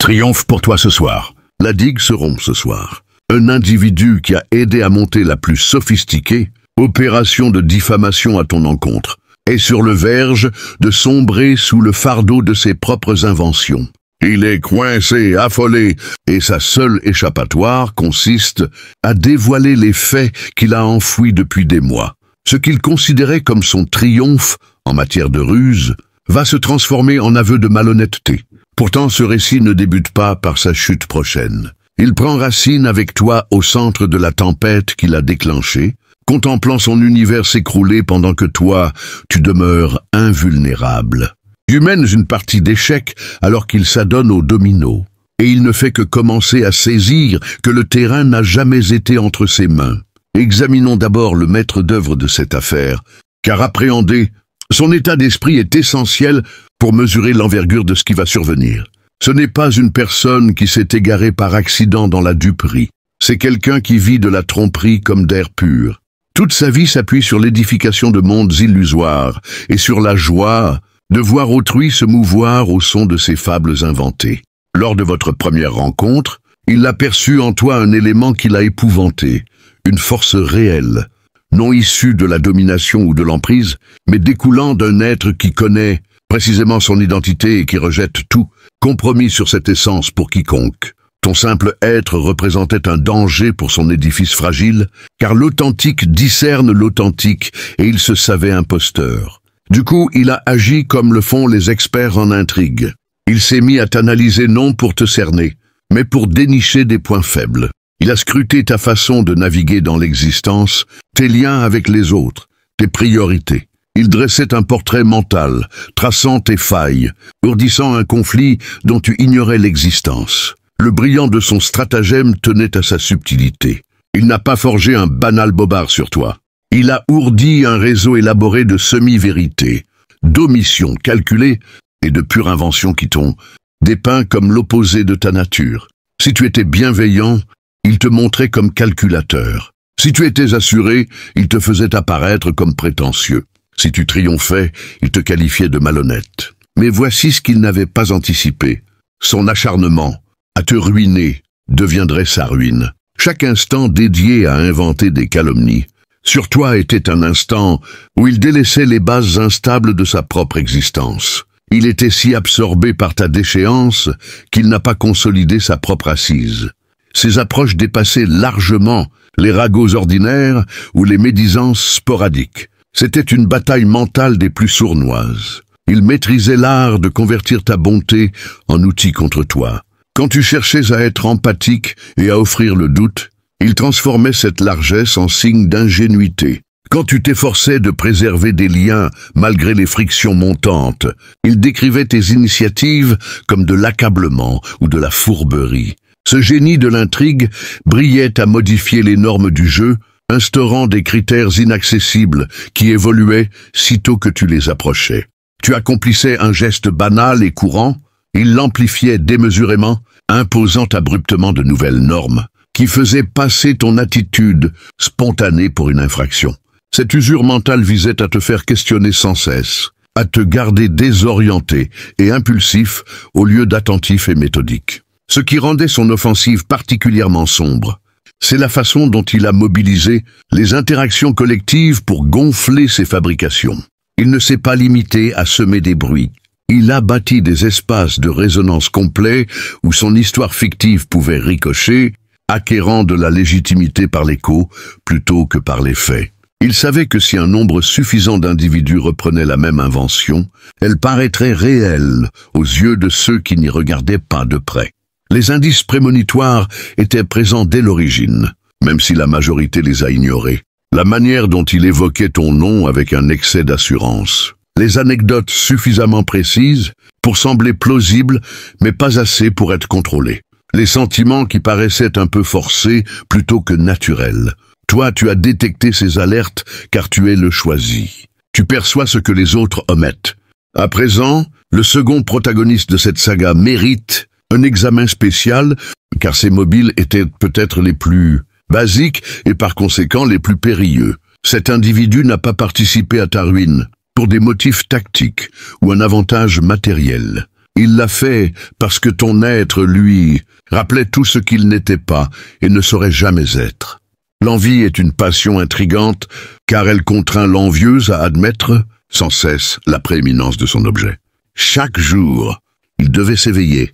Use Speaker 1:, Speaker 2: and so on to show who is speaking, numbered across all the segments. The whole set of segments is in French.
Speaker 1: Triomphe pour toi ce soir. La digue se rompt ce soir. Un individu qui a aidé à monter la plus sophistiquée opération de diffamation à ton encontre est sur le verge de sombrer sous le fardeau de ses propres inventions. Il est coincé, affolé, et sa seule échappatoire consiste à dévoiler les faits qu'il a enfouis depuis des mois. Ce qu'il considérait comme son triomphe en matière de ruse va se transformer en aveu de malhonnêteté. Pourtant, ce récit ne débute pas par sa chute prochaine. Il prend racine avec toi au centre de la tempête qu'il a déclenchée, contemplant son univers s'écrouler pendant que toi, tu demeures invulnérable. Tu mènes une partie d'échecs alors qu'il s'adonne au domino, et il ne fait que commencer à saisir que le terrain n'a jamais été entre ses mains. Examinons d'abord le maître d'œuvre de cette affaire, car appréhender son état d'esprit est essentiel pour mesurer l'envergure de ce qui va survenir. Ce n'est pas une personne qui s'est égarée par accident dans la duperie, c'est quelqu'un qui vit de la tromperie comme d'air pur. Toute sa vie s'appuie sur l'édification de mondes illusoires et sur la joie de voir autrui se mouvoir au son de ses fables inventées. Lors de votre première rencontre, il aperçut en toi un élément qui l'a épouvanté, une force réelle, non issue de la domination ou de l'emprise, mais découlant d'un être qui connaît précisément son identité et qui rejette tout, compromis sur cette essence pour quiconque. Ton simple être représentait un danger pour son édifice fragile, car l'authentique discerne l'authentique et il se savait imposteur. Du coup, il a agi comme le font les experts en intrigue. Il s'est mis à t'analyser non pour te cerner, mais pour dénicher des points faibles. Il a scruté ta façon de naviguer dans l'existence, tes liens avec les autres, tes priorités. Il dressait un portrait mental, traçant tes failles, ourdissant un conflit dont tu ignorais l'existence. Le brillant de son stratagème tenait à sa subtilité. Il n'a pas forgé un banal bobard sur toi. Il a ourdi un réseau élaboré de semi-vérités, d'omissions calculées et de pure invention qui t'ont dépeint comme l'opposé de ta nature. Si tu étais bienveillant, il te montrait comme calculateur. Si tu étais assuré, il te faisait apparaître comme prétentieux. Si tu triomphais, il te qualifiait de malhonnête. Mais voici ce qu'il n'avait pas anticipé. Son acharnement à te ruiner deviendrait sa ruine. Chaque instant dédié à inventer des calomnies sur toi était un instant où il délaissait les bases instables de sa propre existence. Il était si absorbé par ta déchéance qu'il n'a pas consolidé sa propre assise. Ses approches dépassaient largement les ragots ordinaires ou les médisances sporadiques. C'était une bataille mentale des plus sournoises. Il maîtrisait l'art de convertir ta bonté en outil contre toi. Quand tu cherchais à être empathique et à offrir le doute, il transformait cette largesse en signe d'ingénuité. Quand tu t'efforçais de préserver des liens malgré les frictions montantes, il décrivait tes initiatives comme de l'accablement ou de la fourberie. Ce génie de l'intrigue brillait à modifier les normes du jeu, instaurant des critères inaccessibles qui évoluaient sitôt que tu les approchais. Tu accomplissais un geste banal et courant, il l'amplifiait démesurément, imposant abruptement de nouvelles normes, qui faisaient passer ton attitude spontanée pour une infraction. Cette usure mentale visait à te faire questionner sans cesse, à te garder désorienté et impulsif au lieu d'attentif et méthodique. Ce qui rendait son offensive particulièrement sombre, c'est la façon dont il a mobilisé les interactions collectives pour gonfler ses fabrications. Il ne s'est pas limité à semer des bruits. Il a bâti des espaces de résonance complets où son histoire fictive pouvait ricocher, acquérant de la légitimité par l'écho plutôt que par les faits. Il savait que si un nombre suffisant d'individus reprenait la même invention, elle paraîtrait réelle aux yeux de ceux qui n'y regardaient pas de près. Les indices prémonitoires étaient présents dès l'origine, même si la majorité les a ignorés. La manière dont il évoquait ton nom avec un excès d'assurance. Les anecdotes suffisamment précises pour sembler plausibles, mais pas assez pour être contrôlées. Les sentiments qui paraissaient un peu forcés plutôt que naturels. Toi, tu as détecté ces alertes car tu es le choisi. Tu perçois ce que les autres omettent. À présent, le second protagoniste de cette saga mérite un examen spécial, car ces mobiles étaient peut-être les plus basiques et par conséquent les plus périlleux. Cet individu n'a pas participé à ta ruine pour des motifs tactiques ou un avantage matériel. Il l'a fait parce que ton être, lui, rappelait tout ce qu'il n'était pas et ne saurait jamais être. L'envie est une passion intrigante car elle contraint l'envieuse à admettre sans cesse la prééminence de son objet. Chaque jour, il devait s'éveiller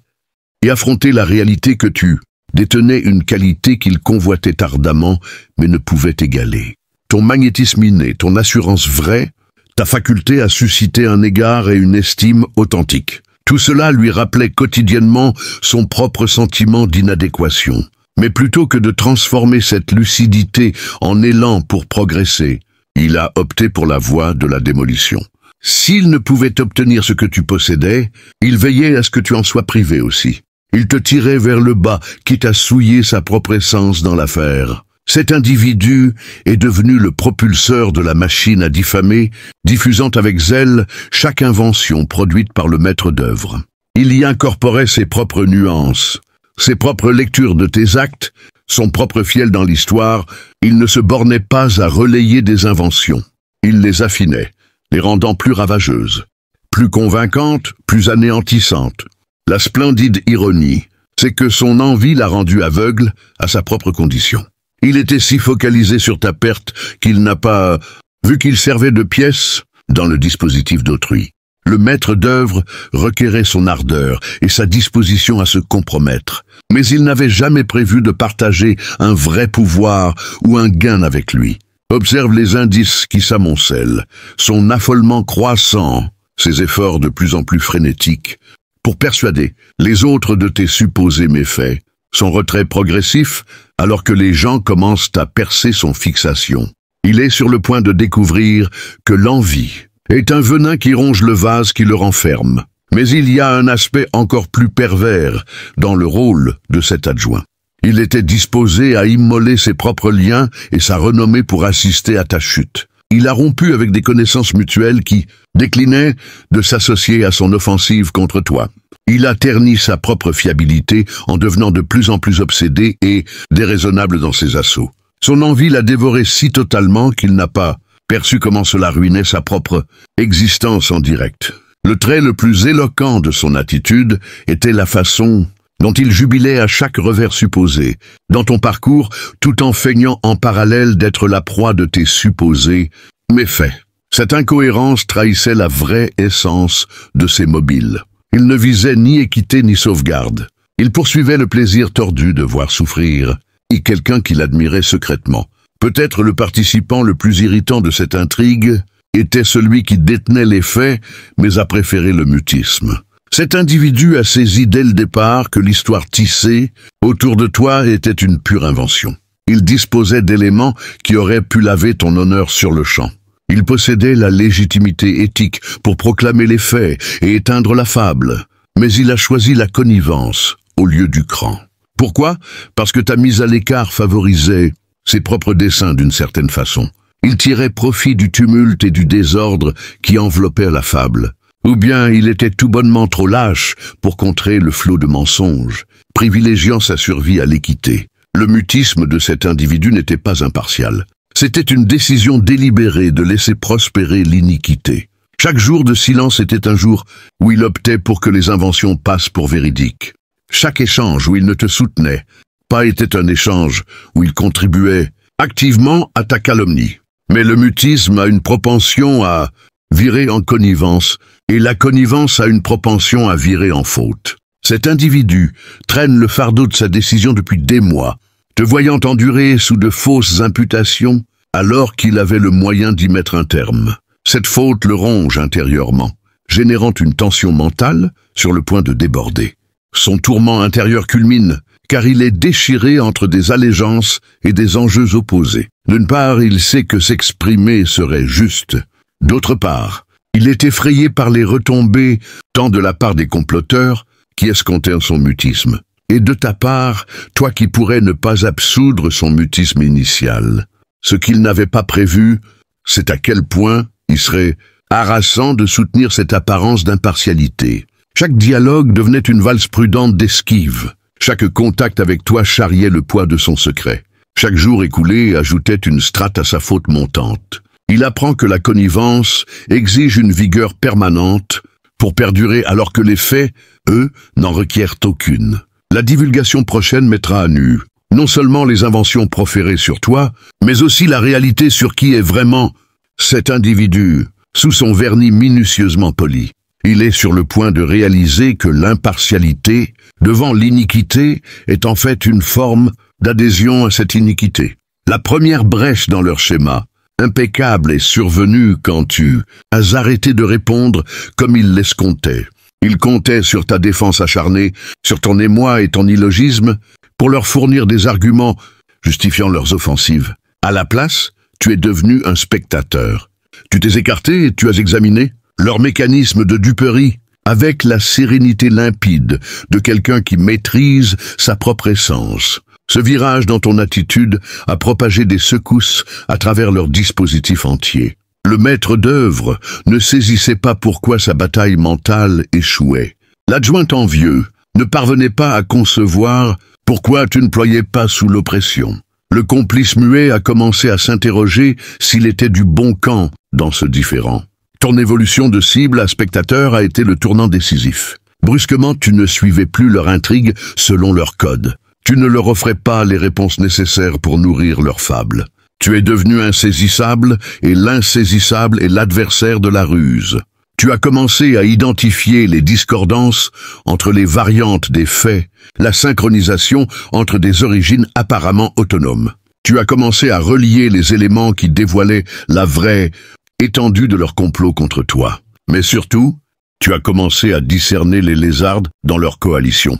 Speaker 1: et affronter la réalité que tu détenais une qualité qu'il convoitait ardemment mais ne pouvait égaler. Ton magnétisme inné, ton assurance vraie, ta faculté à susciter un égard et une estime authentique. Tout cela lui rappelait quotidiennement son propre sentiment d'inadéquation. Mais plutôt que de transformer cette lucidité en élan pour progresser, il a opté pour la voie de la démolition. S'il ne pouvait obtenir ce que tu possédais, il veillait à ce que tu en sois privé aussi. Il te tirait vers le bas, quitte à souiller sa propre essence dans l'affaire. Cet individu est devenu le propulseur de la machine à diffamer, diffusant avec zèle chaque invention produite par le maître d'œuvre. Il y incorporait ses propres nuances, ses propres lectures de tes actes, son propre fiel dans l'histoire. Il ne se bornait pas à relayer des inventions. Il les affinait, les rendant plus ravageuses, plus convaincantes, plus anéantissantes. La splendide ironie, c'est que son envie l'a rendu aveugle à sa propre condition. Il était si focalisé sur ta perte qu'il n'a pas vu qu'il servait de pièce dans le dispositif d'autrui. Le maître d'œuvre requérait son ardeur et sa disposition à se compromettre, mais il n'avait jamais prévu de partager un vrai pouvoir ou un gain avec lui. Observe les indices qui s'amoncellent, son affolement croissant, ses efforts de plus en plus frénétiques, pour persuader les autres de tes supposés méfaits, son retrait progressif alors que les gens commencent à percer son fixation. Il est sur le point de découvrir que l'envie est un venin qui ronge le vase qui le renferme. Mais il y a un aspect encore plus pervers dans le rôle de cet adjoint. Il était disposé à immoler ses propres liens et sa renommée pour assister à ta chute. Il a rompu avec des connaissances mutuelles qui déclinaient de s'associer à son offensive contre toi. Il a terni sa propre fiabilité en devenant de plus en plus obsédé et déraisonnable dans ses assauts. Son envie l'a dévoré si totalement qu'il n'a pas perçu comment cela ruinait sa propre existence en direct. Le trait le plus éloquent de son attitude était la façon dont il jubilait à chaque revers supposé dans ton parcours, tout en feignant en parallèle d'être la proie de tes supposés méfaits. Cette incohérence trahissait la vraie essence de ses mobiles. Il ne visait ni équité ni sauvegarde. Il poursuivait le plaisir tordu de voir souffrir quelqu'un qu'il admirait secrètement. Peut-être le participant le plus irritant de cette intrigue était celui qui détenait les faits, mais a préféré le mutisme. Cet individu a saisi dès le départ que l'histoire tissée autour de toi était une pure invention. Il disposait d'éléments qui auraient pu laver ton honneur sur le champ. Il possédait la légitimité éthique pour proclamer les faits et éteindre la fable, mais il a choisi la connivence au lieu du cran. Pourquoi? Parce que ta mise à l'écart favorisait ses propres desseins d'une certaine façon. Il tirait profit du tumulte et du désordre qui enveloppèrent la fable. Ou bien il était tout bonnement trop lâche pour contrer le flot de mensonges, privilégiant sa survie à l'équité. Le mutisme de cet individu n'était pas impartial. C'était une décision délibérée de laisser prospérer l'iniquité. Chaque jour de silence était un jour où il optait pour que les inventions passent pour véridiques. Chaque échange où il ne te soutenait pas était un échange où il contribuait activement à ta calomnie. Mais le mutisme a une propension à virer en connivence, et la connivence a une propension à virer en faute. Cet individu traîne le fardeau de sa décision depuis des mois, te voyant endurer sous de fausses imputations, alors qu'il avait le moyen d'y mettre un terme. Cette faute le ronge intérieurement, générant une tension mentale sur le point de déborder. Son tourment intérieur culmine, car il est déchiré entre des allégeances et des enjeux opposés. D'une part, il sait que s'exprimer serait juste. D'autre part, il est effrayé par les retombées tant de la part des comploteurs qui escomptaient son mutisme, et de ta part, toi qui pourrais ne pas absoudre son mutisme initial. Ce qu'il n'avait pas prévu, c'est à quel point il serait harassant de soutenir cette apparence d'impartialité. Chaque dialogue devenait une valse prudente d'esquive. Chaque contact avec toi charriait le poids de son secret. Chaque jour écoulé ajoutait une strate à sa faute montante. Il apprend que la connivence exige une vigueur permanente, pour perdurer alors que les faits, eux, n'en requièrent aucune. La divulgation prochaine mettra à nu non seulement les inventions proférées sur toi, mais aussi la réalité sur qui est vraiment cet individu, sous son vernis minutieusement poli. Il est sur le point de réaliser que l'impartialité, devant l'iniquité, est en fait une forme d'adhésion à cette iniquité. La première brèche dans leur schéma, impeccable, est survenue quand tu as arrêté de répondre comme ils l'escomptaient. Ils comptaient sur ta défense acharnée, sur ton émoi et ton illogisme, pour leur fournir des arguments justifiant leurs offensives. À la place, tu es devenu un spectateur. Tu t'es écarté et tu as examiné leur mécanisme de duperie avec la sérénité limpide de quelqu'un qui maîtrise sa propre essence. Ce virage dans ton attitude a propagé des secousses à travers leur dispositif entier. Le maître d'œuvre ne saisissait pas pourquoi sa bataille mentale échouait. L'adjoint envieux ne parvenait pas à concevoir pourquoi tu ne ployais pas sous l'oppression. Le complice muet a commencé à s'interroger s'il était du bon camp dans ce différend. Ton évolution de cible à spectateur a été le tournant décisif. Brusquement, tu ne suivais plus leur intrigue selon leur code. Tu ne leur offrais pas les réponses nécessaires pour nourrir leur fable. Tu es devenu insaisissable, et l'insaisissable est l'adversaire de la ruse. Tu as commencé à identifier les discordances entre les variantes des faits, la synchronisation entre des origines apparemment autonomes. Tu as commencé à relier les éléments qui dévoilaient la vraie étendue de leur complot contre toi. Mais surtout, tu as commencé à discerner les lézardes dans leur coalition.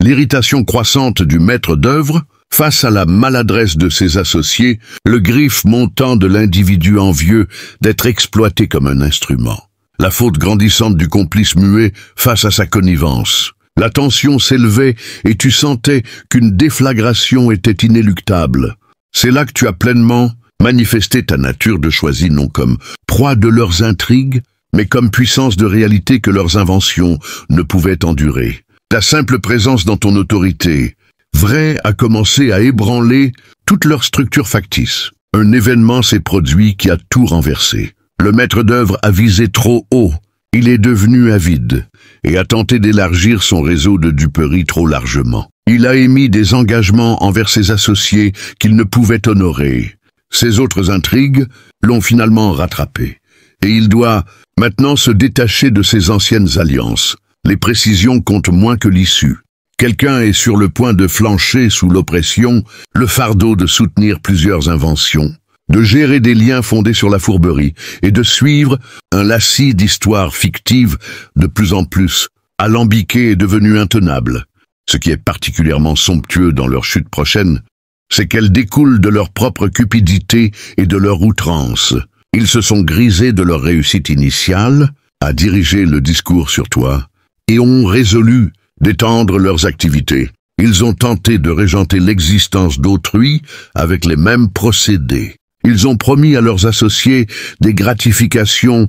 Speaker 1: L'irritation croissante du maître d'œuvre, face à la maladresse de ses associés, le griffe montant de l'individu envieux d'être exploité comme un instrument. La faute grandissante du complice muet face à sa connivence. La tension s'élevait et tu sentais qu'une déflagration était inéluctable. C'est là que tu as pleinement manifesté ta nature de choisi non comme proie de leurs intrigues, mais comme puissance de réalité que leurs inventions ne pouvaient endurer. Ta simple présence dans ton autorité, vraie, a commencé à ébranler toute leur structure factice. Un événement s'est produit qui a tout renversé. Le maître d'œuvre a visé trop haut, il est devenu avide, et a tenté d'élargir son réseau de duperie trop largement. Il a émis des engagements envers ses associés qu'il ne pouvait honorer. Ses autres intrigues l'ont finalement rattrapé, et il doit maintenant se détacher de ses anciennes alliances. Les précisions comptent moins que l'issue. Quelqu'un est sur le point de flancher sous l'oppression, le fardeau de soutenir plusieurs inventions, de gérer des liens fondés sur la fourberie et de suivre un lacis d'histoires fictives de plus en plus alambiquées et devenues intenables. Ce qui est particulièrement somptueux dans leur chute prochaine, c'est qu'elles découlent de leur propre cupidité et de leur outrance. Ils se sont grisés de leur réussite initiale à diriger le discours sur toi et ont résolu d'étendre leurs activités. Ils ont tenté de régenter l'existence d'autrui avec les mêmes procédés. Ils ont promis à leurs associés des gratifications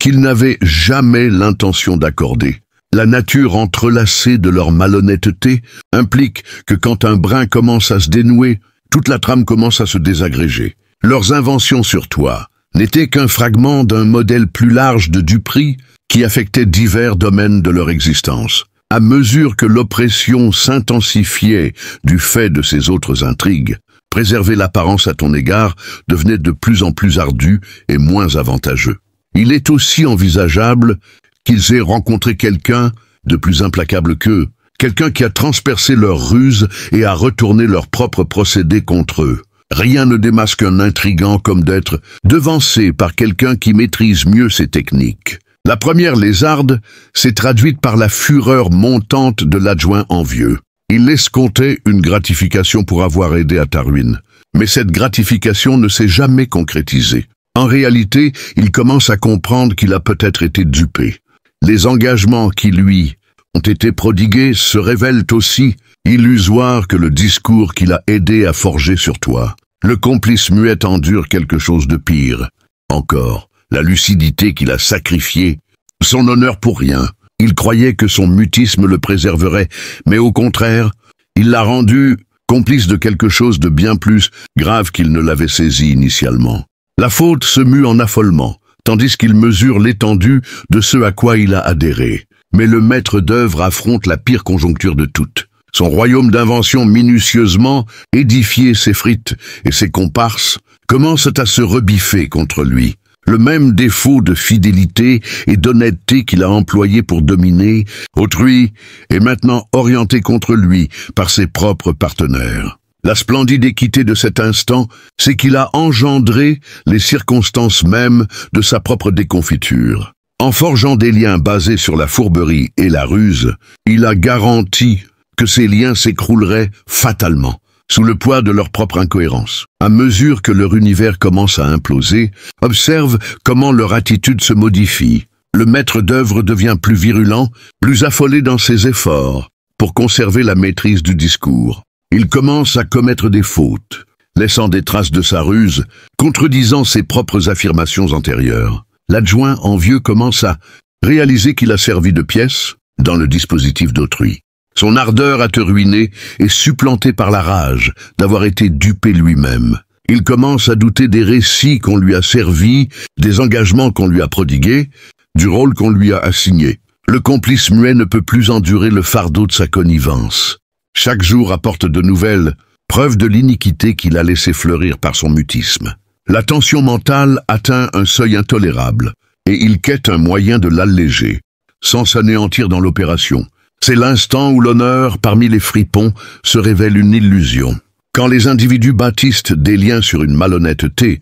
Speaker 1: qu'ils n'avaient jamais l'intention d'accorder. La nature entrelacée de leur malhonnêteté implique que quand un brin commence à se dénouer, toute la trame commence à se désagréger. Leurs inventions sur toi n'étaient qu'un fragment d'un modèle plus large de duperie qui affectait divers domaines de leur existence. À mesure que l'oppression s'intensifiait du fait de ces autres intrigues, préserver l'apparence à ton égard devenait de plus en plus ardu et moins avantageux. Il est aussi envisageable qu'ils aient rencontré quelqu'un de plus implacable qu'eux, quelqu'un qui a transpercé leurs ruses et a retourné leurs propres procédés contre eux. Rien ne démasque un intrigant comme d'être devancé par quelqu'un qui maîtrise mieux ses techniques. La première lézarde s'est traduite par la fureur montante de l'adjoint envieux. Il escomptait une gratification pour avoir aidé à ta ruine. Mais cette gratification ne s'est jamais concrétisée. En réalité, il commence à comprendre qu'il a peut-être été dupé. Les engagements qui lui ont été prodigués se révèlent aussi illusoires que le discours qu'il a aidé à forger sur toi. Le complice muet endure quelque chose de pire. Encore, la lucidité qu'il a sacrifiée, son honneur pour rien. Il croyait que son mutisme le préserverait, mais au contraire, il l'a rendu complice de quelque chose de bien plus grave qu'il ne l'avait saisi initialement. La faute se mue en affolement, tandis qu'il mesure l'étendue de ce à quoi il a adhéré. Mais le maître d'œuvre affronte la pire conjoncture de toutes. Son royaume d'invention minutieusement édifié s'effrite et ses comparses commencent à se rebiffer contre lui. Le même défaut de fidélité et d'honnêteté qu'il a employé pour dominer autrui est maintenant orienté contre lui par ses propres partenaires. La splendide équité de cet instant, c'est qu'il a engendré les circonstances mêmes de sa propre déconfiture. En forgeant des liens basés sur la fourberie et la ruse, il a garanti que ces liens s'écrouleraient fatalement, sous le poids de leur propre incohérence. À mesure que leur univers commence à imploser, observe comment leur attitude se modifie. Le maître d'œuvre devient plus virulent, plus affolé dans ses efforts, pour conserver la maîtrise du discours. Il commence à commettre des fautes, laissant des traces de sa ruse, contredisant ses propres affirmations antérieures. L'adjoint envieux commence à réaliser qu'il a servi de pièce dans le dispositif d'autrui. Son ardeur à te ruiner est supplantée par la rage d'avoir été dupé lui-même. Il commence à douter des récits qu'on lui a servis, des engagements qu'on lui a prodigués, du rôle qu'on lui a assigné. Le complice muet ne peut plus endurer le fardeau de sa connivence. Chaque jour apporte de nouvelles preuves de l'iniquité qu'il a laissé fleurir par son mutisme. La tension mentale atteint un seuil intolérable, et il quête un moyen de l'alléger, sans s'anéantir dans l'opération. C'est l'instant où l'honneur, parmi les fripons, se révèle une illusion. Quand les individus bâtissent des liens sur une malhonnêteté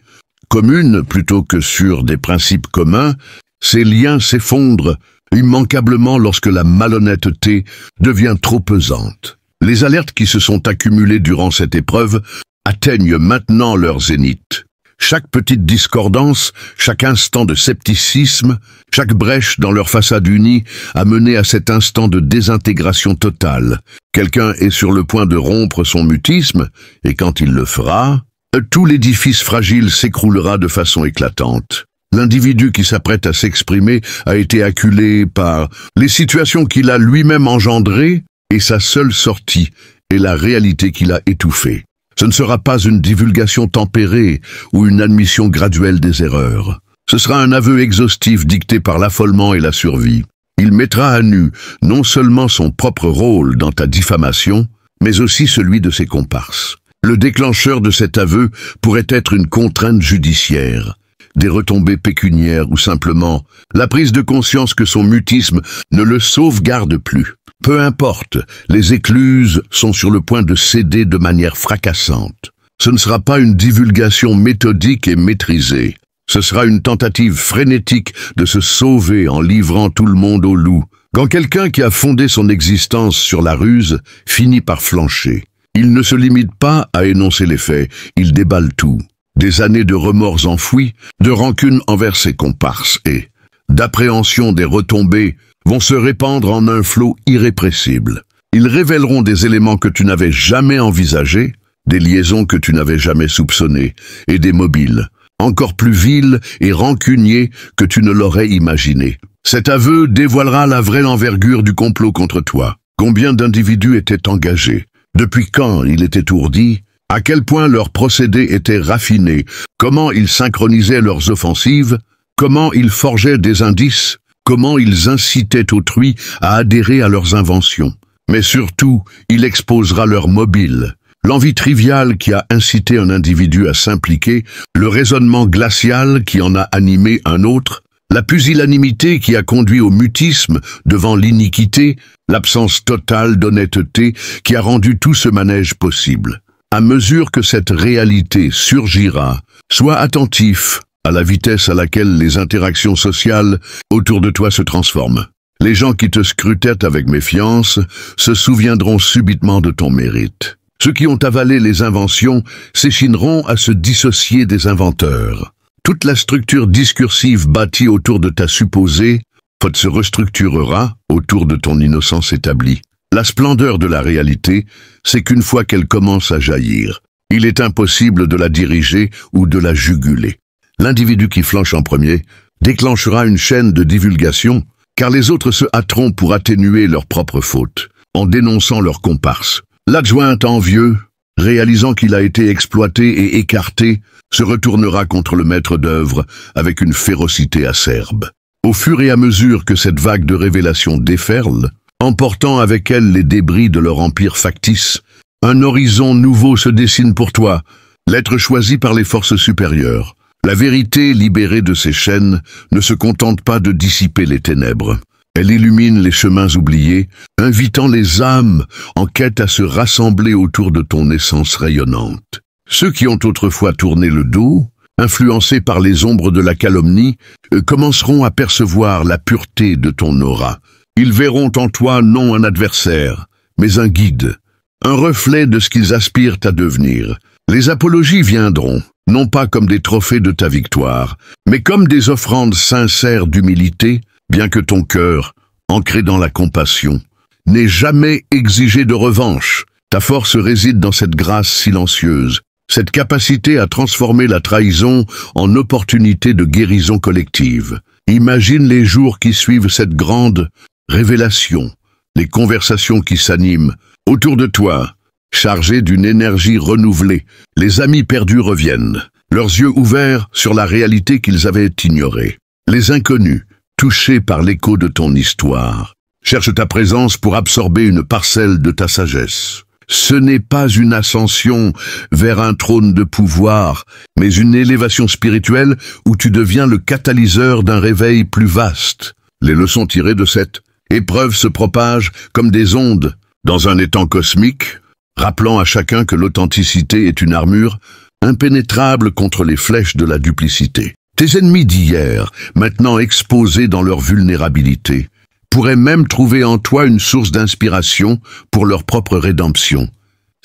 Speaker 1: commune plutôt que sur des principes communs, ces liens s'effondrent immanquablement lorsque la malhonnêteté devient trop pesante. Les alertes qui se sont accumulées durant cette épreuve atteignent maintenant leur zénith. Chaque petite discordance, chaque instant de scepticisme, chaque brèche dans leur façade unie a mené à cet instant de désintégration totale. Quelqu'un est sur le point de rompre son mutisme, et quand il le fera, tout l'édifice fragile s'écroulera de façon éclatante. L'individu qui s'apprête à s'exprimer a été acculé par les situations qu'il a lui-même engendrées, et sa seule sortie est la réalité qu'il a étouffée. Ce ne sera pas une divulgation tempérée ou une admission graduelle des erreurs. Ce sera un aveu exhaustif dicté par l'affolement et la survie. Il mettra à nu non seulement son propre rôle dans ta diffamation, mais aussi celui de ses comparses. Le déclencheur de cet aveu pourrait être une contrainte judiciaire, des retombées pécuniaires ou simplement la prise de conscience que son mutisme ne le sauvegarde plus. Peu importe, les écluses sont sur le point de céder de manière fracassante. Ce ne sera pas une divulgation méthodique et maîtrisée. Ce sera une tentative frénétique de se sauver en livrant tout le monde au loup. Quand quelqu'un qui a fondé son existence sur la ruse finit par flancher, il ne se limite pas à énoncer les faits, il déballe tout. Des années de remords enfouis, de rancune envers ses comparses et d'appréhension des retombées vont se répandre en un flot irrépressible. Ils révéleront des éléments que tu n'avais jamais envisagés, des liaisons que tu n'avais jamais soupçonnées, et des mobiles, encore plus vils et rancuniers que tu ne l'aurais imaginé. Cet aveu dévoilera la vraie envergure du complot contre toi. Combien d'individus étaient engagés? Depuis quand il était ourdi? À quel point leurs procédés étaient raffinés? Comment ils synchronisaient leurs offensives? Comment ils forgeaient des indices? Comment ils incitaient autrui à adhérer à leurs inventions. Mais surtout, il exposera leur mobile, l'envie triviale qui a incité un individu à s'impliquer, le raisonnement glacial qui en a animé un autre, la pusillanimité qui a conduit au mutisme devant l'iniquité, l'absence totale d'honnêteté qui a rendu tout ce manège possible. À mesure que cette réalité surgira, sois attentif à la vitesse à laquelle les interactions sociales autour de toi se transforment. Les gens qui te scrutaient avec méfiance se souviendront subitement de ton mérite. Ceux qui ont avalé les inventions s'échineront à se dissocier des inventeurs. Toute la structure discursive bâtie autour de ta supposée faute se restructurera autour de ton innocence établie. La splendeur de la réalité, c'est qu'une fois qu'elle commence à jaillir, il est impossible de la diriger ou de la juguler. L'individu qui flanche en premier déclenchera une chaîne de divulgation, car les autres se hâteront pour atténuer leurs propres fautes, en dénonçant leurs comparses. L'adjoint envieux, réalisant qu'il a été exploité et écarté, se retournera contre le maître d'œuvre avec une férocité acerbe. Au fur et à mesure que cette vague de révélation déferle, emportant avec elle les débris de leur empire factice, un horizon nouveau se dessine pour toi, l'être choisi par les forces supérieures. La vérité, libérée de ses chaînes, ne se contente pas de dissiper les ténèbres. Elle illumine les chemins oubliés, invitant les âmes en quête à se rassembler autour de ton essence rayonnante. Ceux qui ont autrefois tourné le dos, influencés par les ombres de la calomnie, commenceront à percevoir la pureté de ton aura. Ils verront en toi non un adversaire, mais un guide, un reflet de ce qu'ils aspirent à devenir. Les apologies viendront, non pas comme des trophées de ta victoire, mais comme des offrandes sincères d'humilité, bien que ton cœur, ancré dans la compassion, n'ait jamais exigé de revanche. Ta force réside dans cette grâce silencieuse, cette capacité à transformer la trahison en opportunité de guérison collective. Imagine les jours qui suivent cette grande révélation, les conversations qui s'animent autour de toi, chargés d'une énergie renouvelée. Les amis perdus reviennent, leurs yeux ouverts sur la réalité qu'ils avaient ignorée. Les inconnus, touchés par l'écho de ton histoire, cherchent ta présence pour absorber une parcelle de ta sagesse. Ce n'est pas une ascension vers un trône de pouvoir, mais une élévation spirituelle où tu deviens le catalyseur d'un réveil plus vaste. Les leçons tirées de cette épreuve se propagent comme des ondes dans un étang cosmique, rappelant à chacun que l'authenticité est une armure impénétrable contre les flèches de la duplicité. Tes ennemis d'hier, maintenant exposés dans leur vulnérabilité, pourraient même trouver en toi une source d'inspiration pour leur propre rédemption,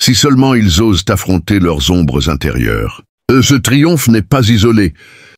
Speaker 1: si seulement ils osent affronter leurs ombres intérieures. Ce triomphe n'est pas isolé,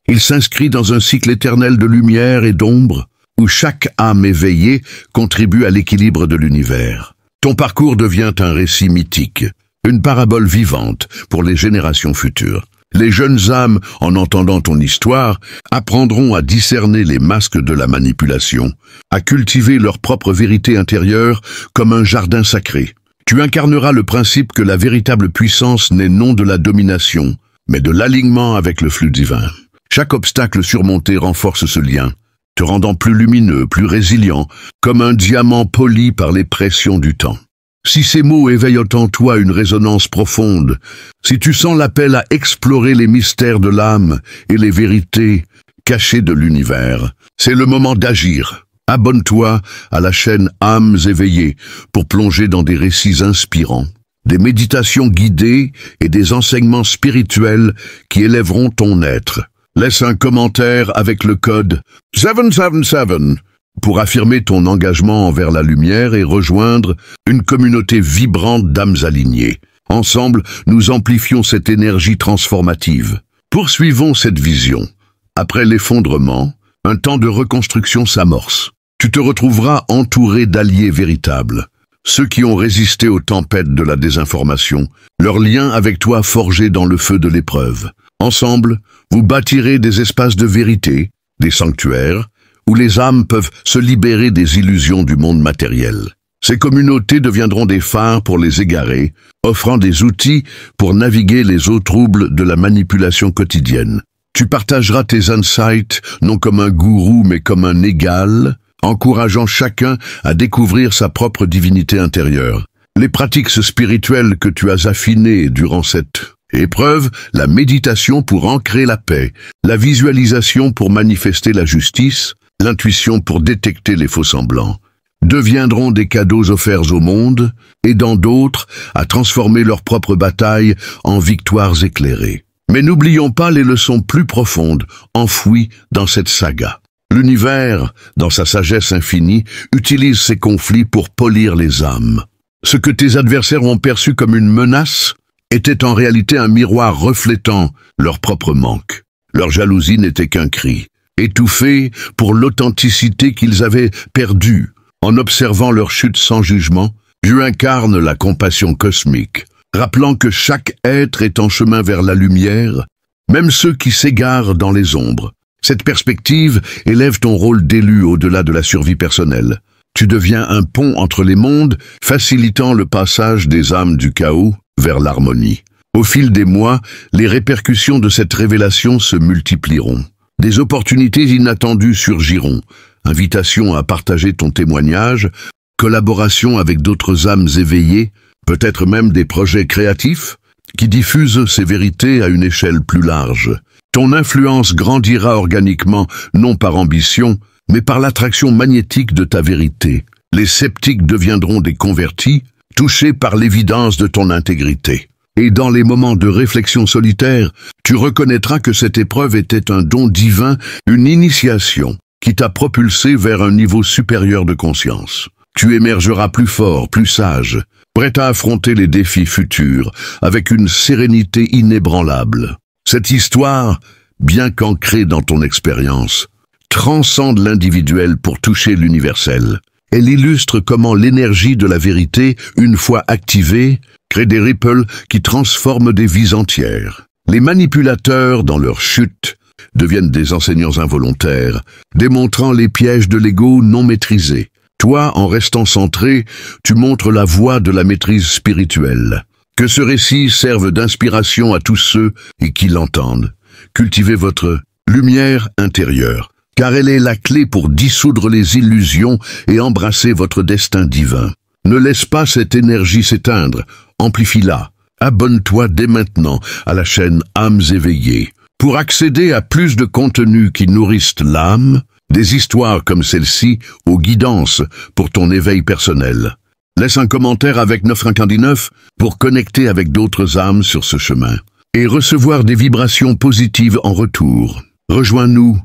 Speaker 1: il s'inscrit dans un cycle éternel de lumière et d'ombre, où chaque âme éveillée contribue à l'équilibre de l'univers. Ton parcours devient un récit mythique, une parabole vivante pour les générations futures. Les jeunes âmes, en entendant ton histoire, apprendront à discerner les masques de la manipulation, à cultiver leur propre vérité intérieure comme un jardin sacré. Tu incarneras le principe que la véritable puissance n'est non de la domination, mais de l'alignement avec le flux divin. Chaque obstacle surmonté renforce ce lien, te rendant plus lumineux, plus résilient, comme un diamant poli par les pressions du temps. Si ces mots éveillent en toi une résonance profonde, si tu sens l'appel à explorer les mystères de l'âme et les vérités cachées de l'univers, c'est le moment d'agir. Abonne-toi à la chaîne Âmes éveillées pour plonger dans des récits inspirants, des méditations guidées et des enseignements spirituels qui élèveront ton être. Laisse un commentaire avec le code 777 pour affirmer ton engagement envers la lumière et rejoindre une communauté vibrante d'âmes alignées. Ensemble, nous amplifions cette énergie transformative. Poursuivons cette vision. Après l'effondrement, un temps de reconstruction s'amorce. Tu te retrouveras entouré d'alliés véritables, ceux qui ont résisté aux tempêtes de la désinformation, leur lien avec toi forgé dans le feu de l'épreuve. Ensemble, vous bâtirez des espaces de vérité, des sanctuaires, où les âmes peuvent se libérer des illusions du monde matériel. Ces communautés deviendront des phares pour les égarés, offrant des outils pour naviguer les eaux troubles de la manipulation quotidienne. Tu partageras tes insights non comme un gourou mais comme un égal, encourageant chacun à découvrir sa propre divinité intérieure. Les pratiques spirituelles que tu as affinées durant cette épreuve, la méditation pour ancrer la paix, la visualisation pour manifester la justice, l'intuition pour détecter les faux-semblants, deviendront des cadeaux offerts au monde, aidant d'autres à transformer leurs propres batailles en victoires éclairées. Mais n'oublions pas les leçons plus profondes enfouies dans cette saga. L'univers, dans sa sagesse infinie, utilise ces conflits pour polir les âmes. Ce que tes adversaires ont perçu comme une menace était en réalité un miroir reflétant leur propre manque. Leur jalousie n'était qu'un cri, étouffé pour l'authenticité qu'ils avaient perdue. En observant leur chute sans jugement, Dieu incarne la compassion cosmique, rappelant que chaque être est en chemin vers la lumière, même ceux qui s'égarent dans les ombres. Cette perspective élève ton rôle d'élu au-delà de la survie personnelle. Tu deviens un pont entre les mondes, facilitant le passage des âmes du chaos vers l'harmonie. Au fil des mois, les répercussions de cette révélation se multiplieront. Des opportunités inattendues surgiront. Invitation à partager ton témoignage, collaboration avec d'autres âmes éveillées, peut-être même des projets créatifs qui diffusent ces vérités à une échelle plus large. Ton influence grandira organiquement, non par ambition, mais par l'attraction magnétique de ta vérité. Les sceptiques deviendront des convertis, touchés par l'évidence de ton intégrité. Et dans les moments de réflexion solitaire, tu reconnaîtras que cette épreuve était un don divin, une initiation qui t'a propulsé vers un niveau supérieur de conscience. Tu émergeras plus fort, plus sage, prêt à affronter les défis futurs avec une sérénité inébranlable. Cette histoire, bien qu'ancrée dans ton expérience, transcende l'individuel pour toucher l'universel. Elle illustre comment l'énergie de la vérité, une fois activée, crée des ripples qui transforment des vies entières. Les manipulateurs, dans leur chute, deviennent des enseignants involontaires, démontrant les pièges de l'ego non maîtrisé. Toi, en restant centré, tu montres la voie de la maîtrise spirituelle. Que ce récit serve d'inspiration à tous ceux qui l'entendent. Cultivez votre lumière intérieure, car elle est la clé pour dissoudre les illusions et embrasser votre destin divin. Ne laisse pas cette énergie s'éteindre, amplifie-la. Abonne-toi dès maintenant à la chaîne Âmes éveillées. Pour accéder à plus de contenus qui nourrissent l'âme, des histoires comme celle-ci aux guidances pour ton éveil personnel. Laisse un commentaire avec 9,99 pour connecter avec d'autres âmes sur ce chemin et recevoir des vibrations positives en retour. Rejoins-nous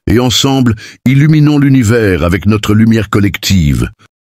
Speaker 1: et ensemble, illuminons l'univers avec notre lumière collective